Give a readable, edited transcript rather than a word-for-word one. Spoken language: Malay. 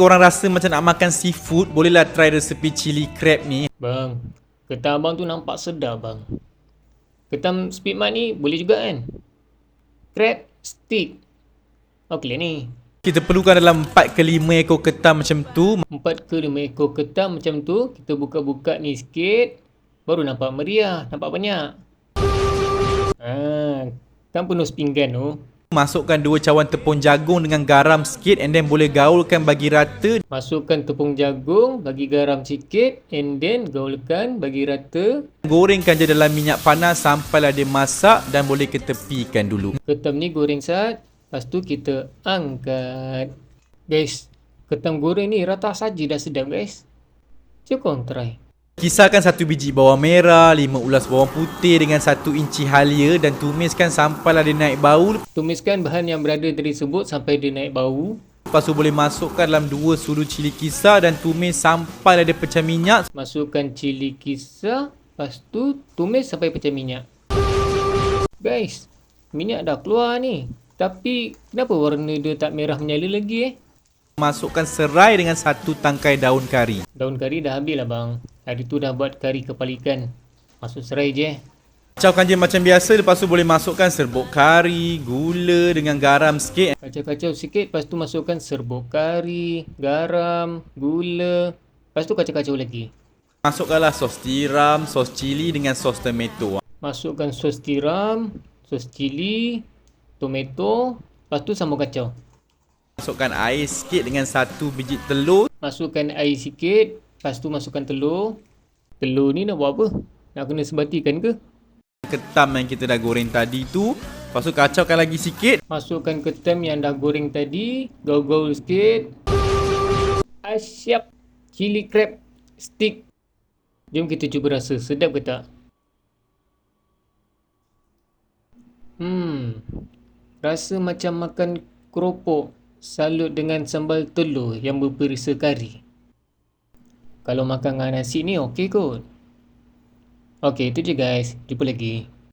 Korang rasa macam nak makan seafood, bolehlah try resepi chili crab ni. Bang, ketam abang tu nampak sedap bang. Ketam speedmart ni boleh juga kan? Crab stick. Okey ni. Kita perlukan dalam 4 ke 5 ekor ketam macam tu. 4 ke 5 ekor ketam macam tu. Kita buka-buka ni sikit. Baru nampak meriah. Nampak banyak. Kan penuh sepinggan tu. Masukkan 2 cawan tepung jagung dengan garam sikit and then boleh gaulkan bagi rata. Masukkan tepung jagung, bagi garam sikit and then gaulkan bagi rata. Gorengkan je dalam minyak panas sampailah dia masak dan boleh ketepikan dulu. Ketam ni goreng sat. Lepas tu kita angkat. Guys, ketam goreng ni rata saja dah sedap guys. Cuba korang try. Kisarkan 1 biji bawang merah, 5 ulas bawang putih dengan 1 inci halia dan tumiskan sampailah dia naik bau. Tumiskan bahan yang berada tersebut sampai dia naik bau. Lepas tu boleh masukkan dalam 2 sudu cili kisar dan tumis sampailah dia pecah minyak. Masukkan cili kisar. Lepas tu tumis sampai pecah minyak. Guys, minyak dah keluar ni. Tapi kenapa warna dia tak merah menyala lagi Masukkan serai dengan 1 tangkai daun kari. Daun kari dah habis lah bang. Hari tu dah buat kari kepala ikan. Masuk serai je. Kacaukan je macam biasa. Lepas tu boleh masukkan serbuk kari, gula dengan garam sikit. Kacau-kacau sikit. Lepas tu masukkan serbuk kari, garam, gula. Lepas tu kacau-kacau lagi. Masukkanlah sos tiram, sos cili dengan sos tomato. Masukkan sos tiram, sos cili, tomato. Lepas tu sambung kacau. Masukkan air sikit dengan 1 biji telur. Masukkan air sikit. Lepas tu masukkan telur. Telur ni nak buat apa? Nak kena sebatikan ke? Ketam yang kita dah goreng tadi tu. Lepas tu kacaukan lagi sikit. Masukkan ketam yang dah goreng tadi. Gaul-gaul sikit. Siap. Chili crab stick. Jom kita cuba rasa. Sedap ke tak? Rasa macam makan keropok salut dengan sambal telur yang berperisa kari. Kalau makan dengan nasi ni okey kot. Okey, itu je guys. Jumpa lagi.